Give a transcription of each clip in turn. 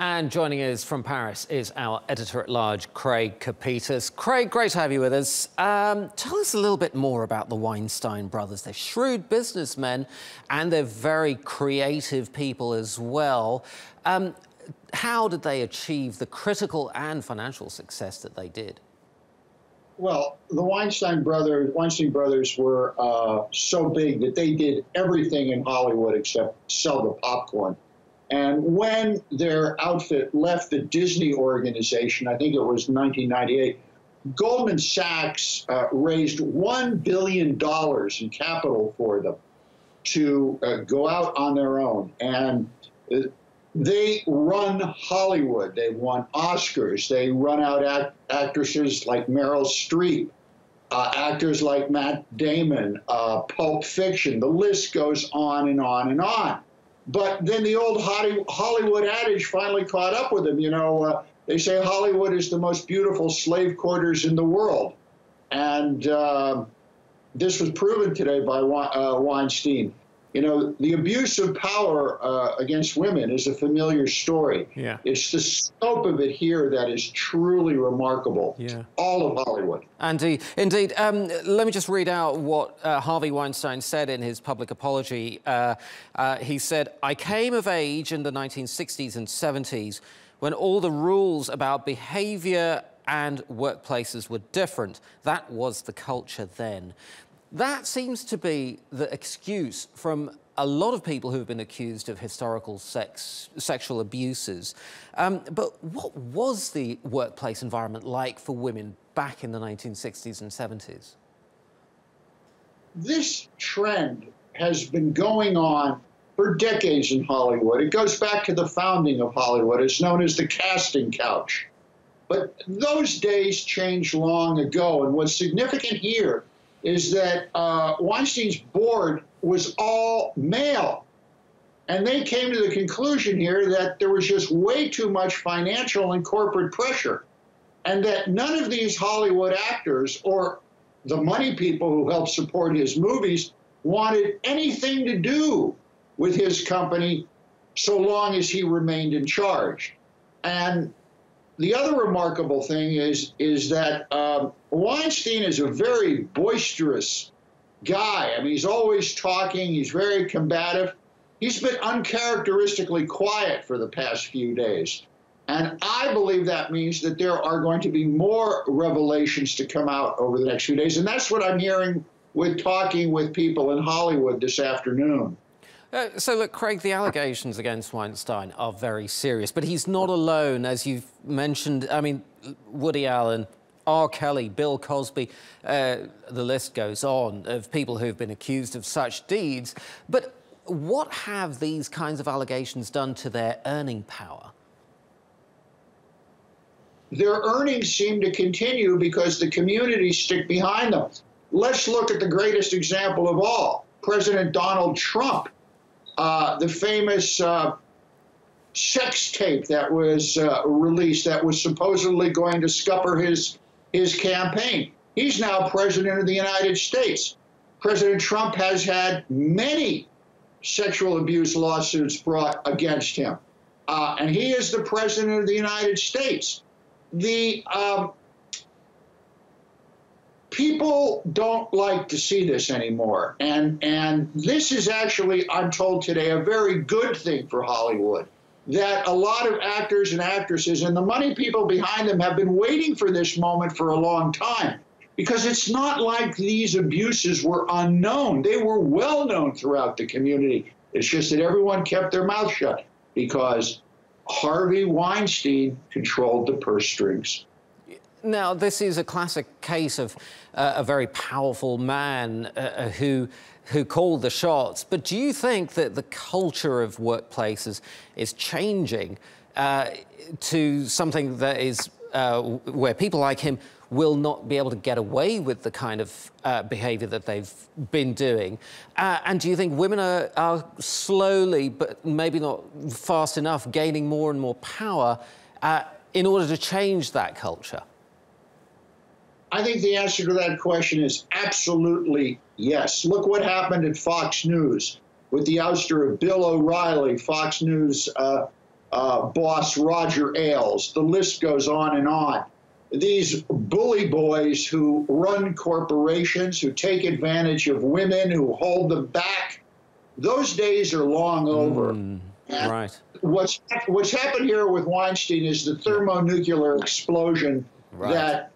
And joining us from Paris is our editor-at-large, Craig Copetas. Craig, great to have you with us. Tell us a little bit more about the Weinstein brothers. They're shrewd businessmen and they're very creative people as well. How did they achieve the critical and financial success that they did? Well, the Weinstein brothers were so big that they did everything in Hollywood except sell the popcorn. And when their outfit left the Disney organization, I think it was 1998, Goldman Sachs raised $1 billion in capital for them to go out on their own. And they run Hollywood. They won Oscars. They run out actresses like Meryl Streep, actors like Matt Damon, Pulp Fiction. The list goes on and on and on. But then the old Hollywood adage finally caught up with them. You know, they say Hollywood is the most beautiful slave quarters in the world. And this was proven today by Weinstein. You know, the abuse of power against women is a familiar story. Yeah. It's the scope of it here that is truly remarkable. Yeah. All of Hollywood. Indeed. Indeed. Let me just read out what Harvey Weinstein said in his public apology. He said, "I came of age in the 1960s and 70s when all the rules about behavior and workplaces were different. That was the culture then." That seems to be the excuse from a lot of people who have been accused of historical sexual abuses. But what was the workplace environment like for women back in the 1960s and 70s? This trend has been going on for decades in Hollywood. It goes back to the founding of Hollywood. It's known as the casting couch. But those days changed long ago. And what's significant here is that Weinstein's board was all male. And they came to the conclusion here that there was just way too much financial and corporate pressure, and that none of these Hollywood actors or the money people who helped support his movies wanted anything to do with his company so long as he remained in charge. And the other remarkable thing is that Weinstein is a very boisterous guy. I mean, he's always talking. He's very combative. He's been uncharacteristically quiet for the past few days. And I believe that means that there are going to be more revelations to come out over the next few days. And that's what I'm hearing with talking with people in Hollywood this afternoon. So, look, Craig, the allegations against Weinstein are very serious, but he's not alone, as you've mentioned. I mean, Woody Allen, R. Kelly, Bill Cosby, the list goes on of people who've been accused of such deeds. But what have these kinds of allegations done to their earning power? Their earnings seem to continue because the communities stick behind them. Let's look at the greatest example of all, President Donald Trump. The famous sex tape that was released that was supposedly going to scupper his campaign. He's now president of the United States. President Trump has had many sexual abuse lawsuits brought against him. And he is the president of the United States. The people don't like to see this anymore. And this is actually, I'm told today, a very good thing for Hollywood, that a lot of actors and actresses and the money people behind them have been waiting for this moment for a long time, because it's not like these abuses were unknown. They were well known throughout the community. It's just that everyone kept their mouth shut because Harvey Weinstein controlled the purse strings. Now, this is a classic case of a very powerful man who called the shots. But do you think that the culture of workplaces is changing to something that is where people like him will not be able to get away with the kind of behavior that they've been doing? And do you think women are slowly, but maybe not fast enough, gaining more and more power in order to change that culture? I think the answer to that question is absolutely yes. Look what happened at Fox News with the ouster of Bill O'Reilly. Fox News boss Roger Ailes. The list goes on and on. These bully boys who run corporations, who take advantage of women, who hold them back, those days are long over. Right. What's happened here with Weinstein is the thermonuclear explosion that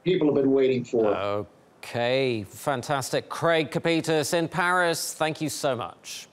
people have been waiting for. Okay, fantastic. Craig Copetas in Paris, thank you so much.